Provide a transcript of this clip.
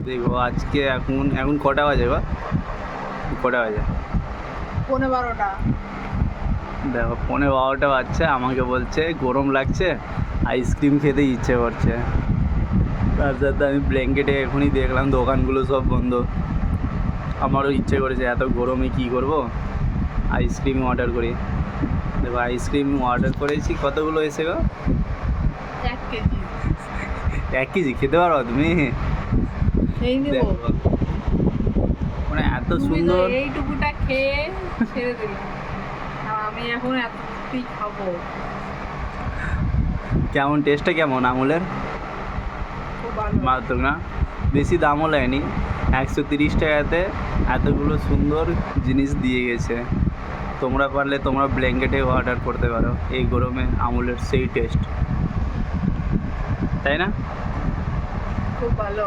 দেখো আজকে এখন এখন কটা বাজে গো? কটা বাজে? 12:15। দেখো 12:15 বাজছে, আমাকে বলছে গরম লাগছে, আইসক্রিম খেতে ইচ্ছে করছে। তার সাথে আমি ব্ল্যাঙ্কেটে এখনই দেখলাম দোকানগুলো সব বন্ধ। আমারও ইচ্ছে করেছে এত গরমে কী করব, আইসক্রিম অর্ডার করি। দেখো আইসক্রিম অর্ডার করেছি, কতগুলো এসে গো? 1 কেজি। 1 কেজি খেতে পারো তুমি? এই নেব। দেখো মানে এত তুমি তো সুন্দর। এইটুকুটা খেয়ে ছেড়ে দিলে, আর আমি এখন এতটুকুই খাবো। কেমন টেস্টটা কেমন আমুলের? খুব ভালো। মারাত্মক না? বেশি দামও নেয়নি, 130 টাকাতে এতগুলো সুন্দর জিনিস দিয়ে গেছে। তোমরা পারলে তোমরা ব্ল্যাঙ্কেটে অর্ডার করতে পারো, এই গরমে আমুলের সেই টেস্ট, তাই না? খুব ভালো।